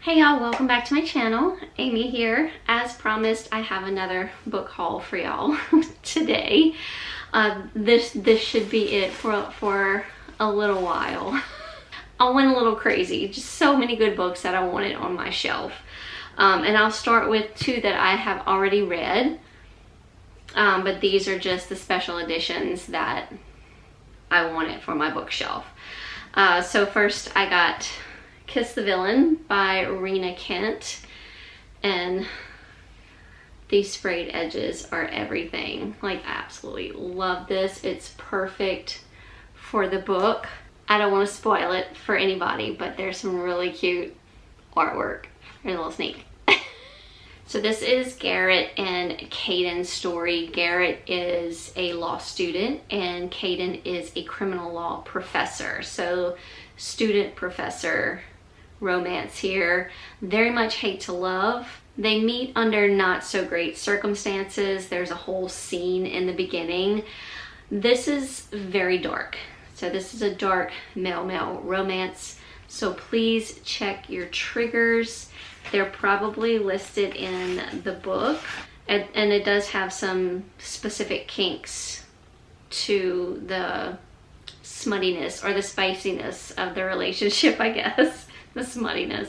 Hey y'all, welcome back to my channel. Amy here. As promised, I have another book haul for y'all today. This should be it for a little while. I went a little crazy. Just so many good books that I wanted on my shelf. And I'll start with two that I have already read. But these are just the special editions that I wanted for my bookshelf. So first I got Kiss the Villain by Rena Kent, and these sprayed edges are everything. Like, I absolutely love this. It's perfect for the book. I don't want to spoil it for anybody, but there's some really cute artwork. Here's a little sneak. So this is Garrett and Caden's story. Garrett is a law student and Caden is a criminal law professor. So student-professor romance here. Very much hate to love. They meet under not so great circumstances. There's a whole scene in the beginning. This is very dark. So this is a dark male-male romance. So please check your triggers. They're probably listed in the book. And it does have some specific kinks to the smuttiness or the spiciness of the relationship, I guess. The smuttiness.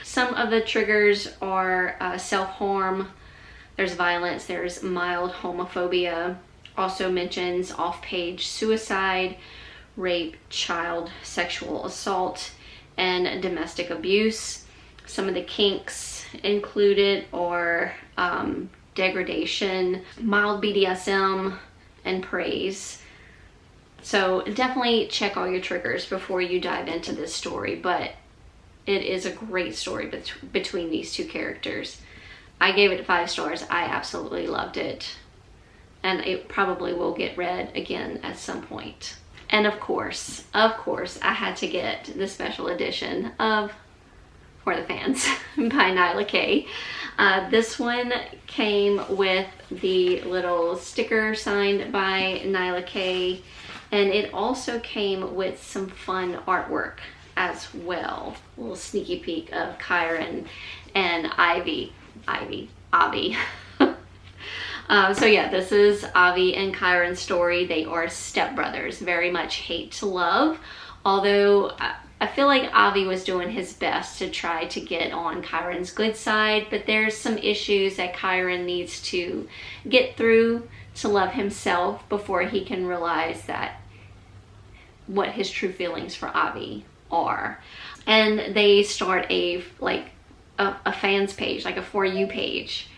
Some of the triggers are self-harm, there's violence, there's mild homophobia, also mentions off-page suicide, rape, child sexual assault, and domestic abuse. Some of the kinks included are degradation, mild BDSM, and praise. So definitely check all your triggers before you dive into this story, but it is a great story between these two characters. I gave it 5 stars. I absolutely loved it. And it probably will get read again at some point. And of course, I had to get the special edition of For the Fans by Nyla K. This one came with the little sticker signed by Nyla K. And it also came with some fun artwork as well. A little sneaky peek of Kyron and Avi. So yeah, this is Avi and Kyron's story. They are stepbrothers, very much hate to love. Although I feel like Avi was doing his best to try to get on Kyron's good side, but there's some issues that Kyron needs to get through to love himself before he can realize that what his true feelings for Avi are. And they start a fans page, like a For You page.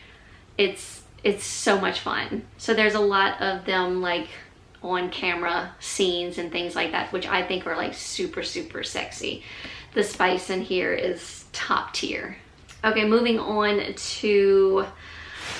It's so much fun. So there's a lot of them like on camera scenes and things like that, which I think are like super sexy. The spice in here is top tier. Okay, moving on to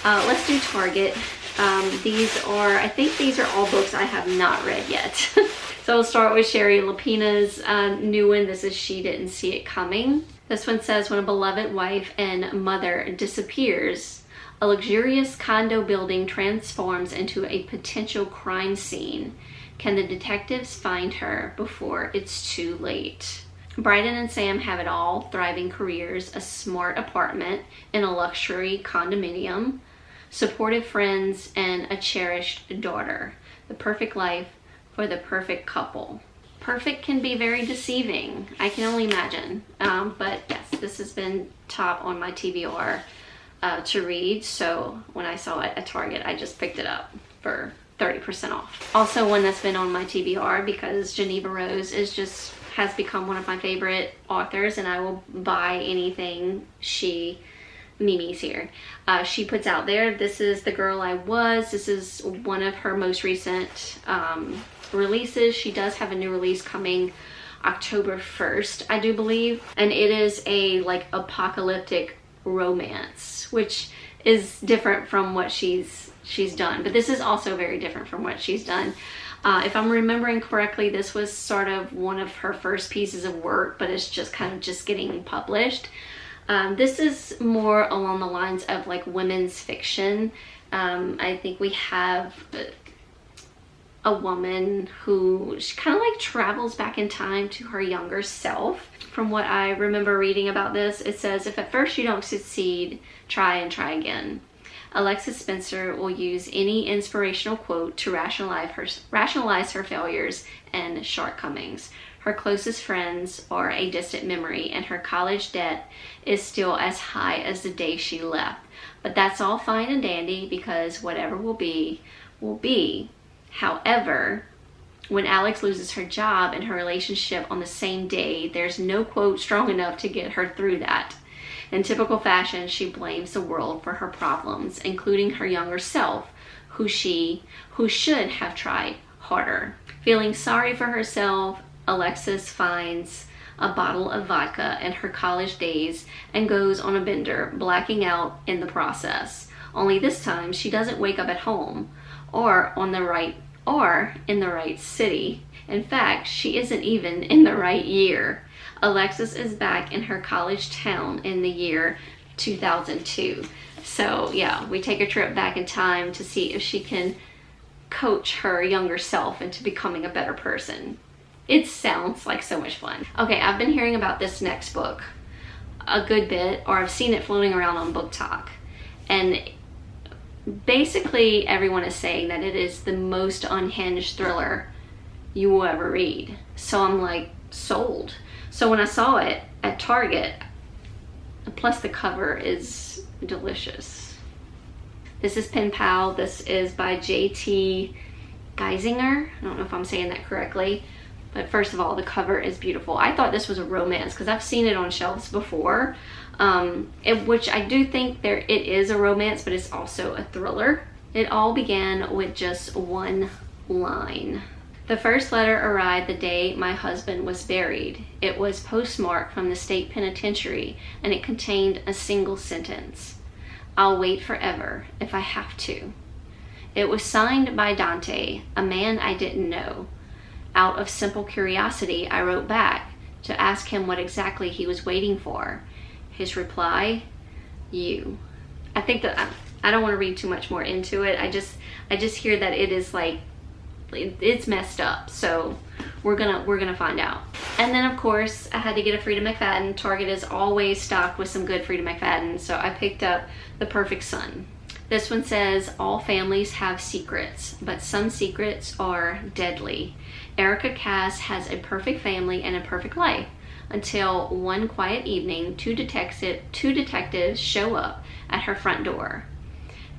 let's do Target. I think these are all books I have not read yet. So we'll start with Sherry Lapina's new one. This is She Didn't See It Coming. This one says, when a beloved wife and mother disappears, a luxurious condo building transforms into a potential crime scene. Can the detectives find her before it's too late? Bryden and Sam have it all: thriving careers, a smart apartment in a luxury condominium, supportive friends, and a cherished daughter. The perfect life for the perfect couple. Perfect can be very deceiving, I can only imagine. But yes, this has been top on my TBR to read. So when I saw it at Target, I just picked it up for 30% off. Also one that's been on my TBR because Geneva Rose has become one of my favorite authors, and I will buy anything Mimi's here. She puts out there. This is The Girl I Was. This is one of her most recent releases. She does have a new release coming October 1st, I do believe. And it is a like apocalyptic romance, which is different from what she's done. But this is also very different from what she's done. If I'm remembering correctly, this was sort of one of her first pieces of work, but it's just kind of just getting published. This is more along the lines of like women's fiction. I think we have a woman who she kind of like travels back in time to her younger self. From what I remember reading about this, it says, if at first you don't succeed, try and try again. Alexis Spencer will use any inspirational quote to rationalize her failures and shortcomings. Her closest friends are a distant memory, and her college debt is still as high as the day she left. But that's all fine and dandy, because whatever will be, will be. However, when Alex loses her job and her relationship on the same day, there's no quote strong enough to get her through that. In typical fashion, she blames the world for her problems, including her younger self, who should have tried harder. Feeling sorry for herself, Alexis finds a bottle of vodka in her college days and goes on a bender, blacking out in the process. Only this time, she doesn't wake up at home or in the right city. In fact, she isn't even in the right year. Alexis is back in her college town in the year 2002. So yeah, we take a trip back in time to see if she can coach her younger self into becoming a better person. It sounds like so much fun. Okay, I've been hearing about this next book a good bit, or I've seen it floating around on Book Talk. And basically everyone is saying that it is the most unhinged thriller you will ever read. So I'm like, sold. So when I saw it at Target, plus the cover is delicious. This is Pen Pal. This is by J.T. Geisinger. I don't know if I'm saying that correctly. But first of all, the cover is beautiful. I thought this was a romance because I've seen it on shelves before, which I do think it is a romance, but it's also a thriller. It all began with just one line. The first letter arrived the day my husband was buried. It was postmarked from the state penitentiary, and it contained a single sentence. I'll wait forever if I have to. It was signed by Dante, a man I didn't know. Out of simple curiosity, I wrote back to ask him what exactly he was waiting for. His reply, you. I think that I don't want to read too much more into it. I just hear that it is like, it's messed up. So we're gonna find out. And then of course I had to get a Frida McFadden. Target is always stocked with some good Frida McFadden, so I picked up The Perfect Son. This one says, all families have secrets, but some secrets are deadly. Erica Cass has a perfect family and a perfect life until one quiet evening, two detectives show up at her front door.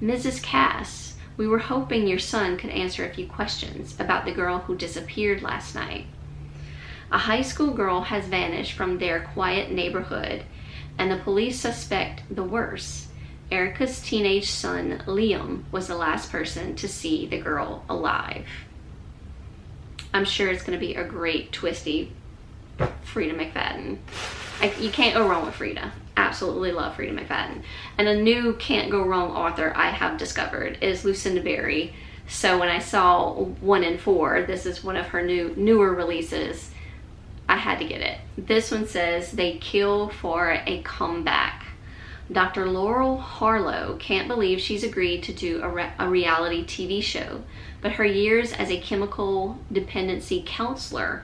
Mrs. Cass, we were hoping your son could answer a few questions about the girl who disappeared last night. A high school girl has vanished from their quiet neighborhood, and the police suspect the worst. Erica's teenage son, Liam, was the last person to see the girl alive. I'm sure it's going to be a great, twisty Frida McFadden. You can't go wrong with Frida. Absolutely love Frida McFadden. And a new can't go wrong author I have discovered is Lucinda Berry. So when I saw 1 and 4, this is one of her newer releases, I had to get it. This one says, they kill for a comeback. Dr. Laurel Harlow can't believe she's agreed to do a reality TV show, but her years as a chemical dependency counselor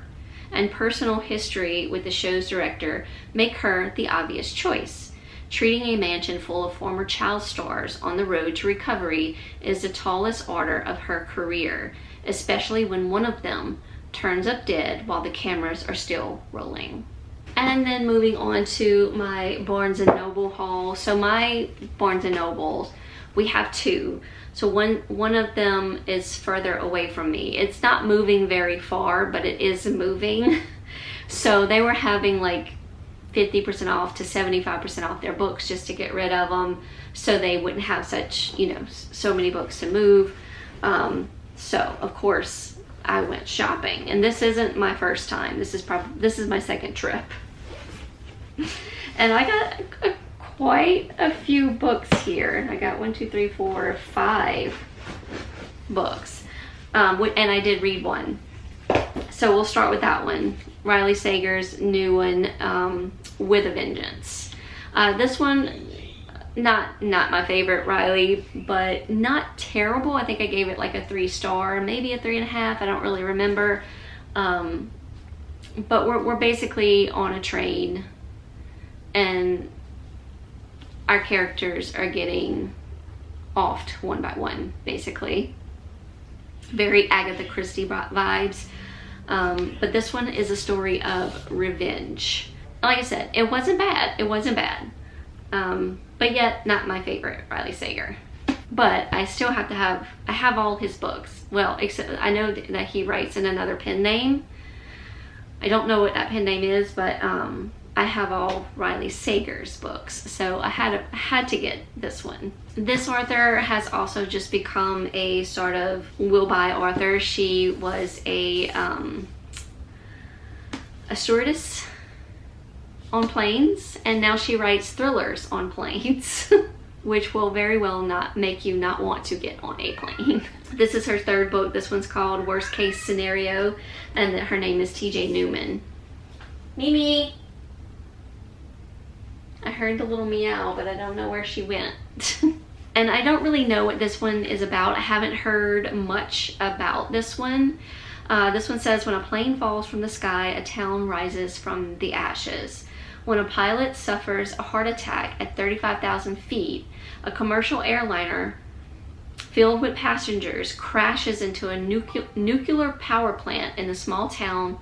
and personal history with the show's director make her the obvious choice. Treating a mansion full of former child stars on the road to recovery is the tallest order of her career, especially when one of them turns up dead while the cameras are still rolling. And then moving on to my Barnes & Noble haul. So my Barnes & Nobles, we have two. So one of them is further away from me. It's not moving very far, but it is moving. So they were having like 50% off to 75% off their books just to get rid of them, so they wouldn't have such, so many books to move. So of course I went shopping, and this isn't my first time. This is my second trip. And I got quite a few books here. I got 5 books. And I did read one. So we'll start with that one. Riley Sager's new one, With a Vengeance. This one, not my favorite Riley, but not terrible. I think I gave it like a 3-star, maybe a 3.5. I don't really remember. But we're basically on a train, and our characters are getting offed one by one, basically. Very Agatha Christie vibes. But this one is a story of revenge. Like I said, it wasn't bad. It wasn't bad. But yet not my favorite Riley Sager. But I still have to have, I have all his books. Well, except I know that he writes in another pen name. I don't know what that pen name is, but I have all Riley Sager's books. So I had to get this one. This author has also just become a sort of will-buy author. She was a stewardess on planes, and now she writes thrillers on planes, which will very well not make you not want to get on a plane. This is her 3rd book. This one's called Worst Case Scenario, and her name is TJ Newman. Mimi! I heard the little meow, but I don't know where she went. And I don't really know what this one is about. I haven't heard much about this one. This one says, when a plane falls from the sky, a town rises from the ashes. When a pilot suffers a heart attack at 35,000 feet, a commercial airliner filled with passengers crashes into a nuclear power plant in the small town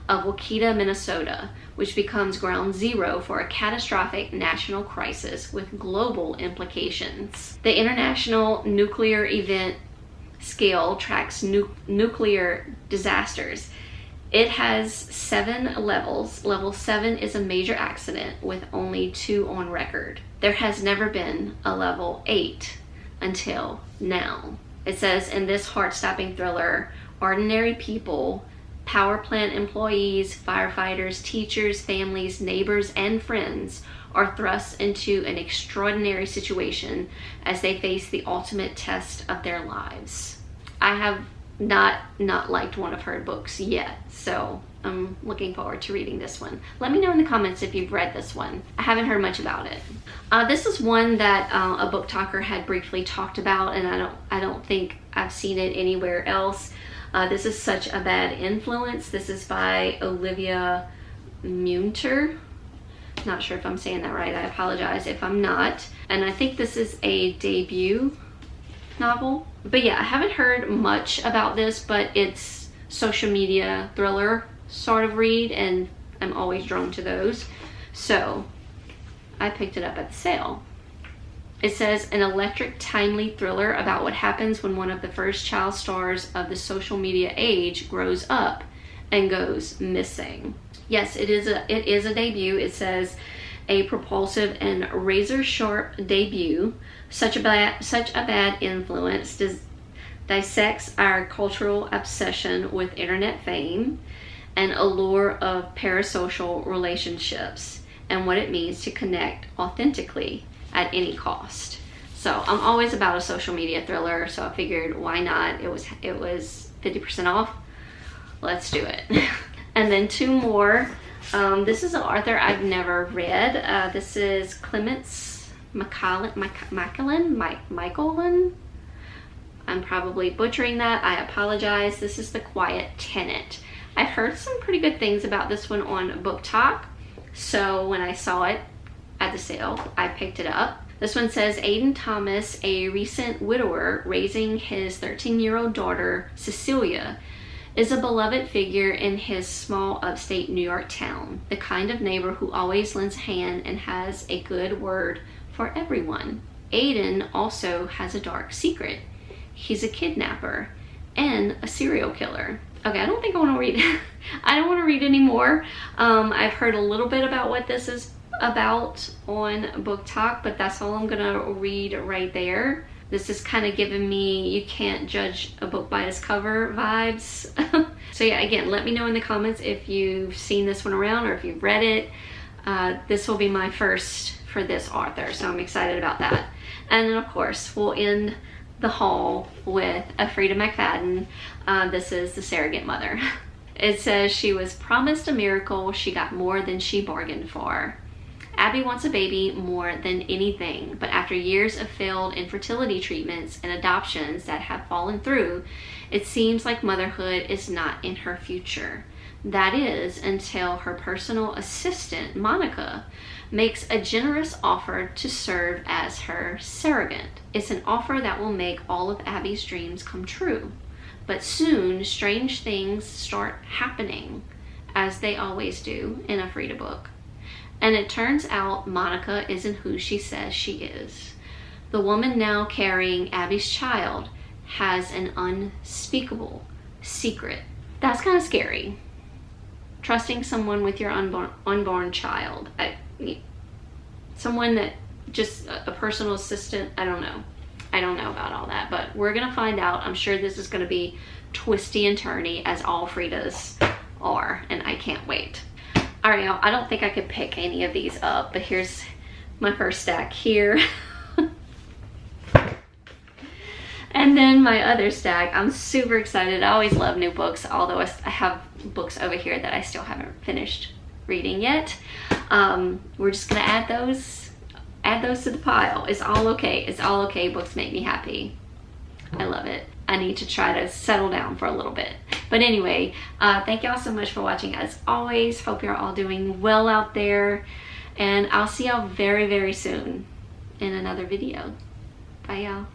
of Waukeeta, Minnesota, which becomes ground zero for a catastrophic national crisis with global implications. The International Nuclear Event Scale tracks nuclear disasters. It has 7 levels. Level 7 is a major accident with only 2 on record. There has never been a level 8 until now. It says, in this heart-stopping thriller, ordinary people, power plant employees, firefighters, teachers, families, neighbors, and friends are thrust into an extraordinary situation as they face the ultimate test of their lives. I have not liked one of her books yet, so I'm looking forward to reading this one. Let me know in the comments if you've read this one. I haven't heard much about it. This is one that a book talker had briefly talked about, and I don't think I've seen it anywhere else. This is Such a Bad Influence. This is by Olivia Munter. Not sure if I'm saying that right. I apologize if I'm not. And I think this is a debut novel. But yeah, I haven't heard much about this, but it's social media thriller sort of read, and I'm always drawn to those. So I picked it up at the sale. It says, an electric, timely thriller about what happens when one of the first child stars of the social media age grows up and goes missing. Yes, it is a debut. It says, a propulsive and razor-sharp debut. Such a bad influence dissects our cultural obsession with internet fame and allure of parasocial relationships and what it means to connect authentically at any cost. So I'm always about a social media thriller, so I figured why not? It was 50% off. Let's do it. And then 2 more. This is an author I've never read. This is Clements Michaelin. I'm probably butchering that. I apologize. This is The Quiet Tenant. I've heard some pretty good things about this one on Book Talk, so when I saw it at the sale, I picked it up. This one says, Aiden Thomas, a recent widower raising his 13-year-old daughter, Cecilia, is a beloved figure in his small upstate New York town, the kind of neighbor who always lends a hand and has a good word for everyone. Aiden also has a dark secret. He's a kidnapper and a serial killer. Okay, I don't think I want to read. I don't want to read anymore. I've heard a little bit about what this is about on Book Talk, but that's all I'm gonna read right there. This is kind of giving me you can't judge a book by its cover vibes. So yeah, again, let me know in the comments if you've seen this one around or if you've read it. This will be my first for this author, so I'm excited about that. And then of course we'll end the haul with a Frida McFadden. This is The Surrogate Mother. It says, she was promised a miracle, she got more than she bargained for. Abby wants a baby more than anything, but after years of failed infertility treatments and adoptions that have fallen through, it seems like motherhood is not in her future. That is, until her personal assistant, Monica, makes a generous offer to serve as her surrogate. It's an offer that will make all of Abby's dreams come true. But soon, strange things start happening, as they always do in a Frida book. And it turns out Monica isn't who she says she is. The woman now carrying Abby's child has an unspeakable secret. That's kind of scary. Trusting someone with your unborn child. Someone that just a personal assistant, I don't know. I don't know about all that, but we're gonna find out. I'm sure this is gonna be twisty and turny, as all Fridas are, and I can't wait. All right, y'all, I don't think I could pick any of these up, but here's my first stack here. And then my other stack. I'm super excited. I always love new books, although I have books over here that I still haven't finished reading yet. We're just gonna add those to the pile. It's all okay. It's all okay. Books make me happy. I love it. I need to try to settle down for a little bit. But anyway, thank y'all so much for watching. As always, hope you're all doing well out there. And I'll see y'all very, very soon in another video. Bye, y'all.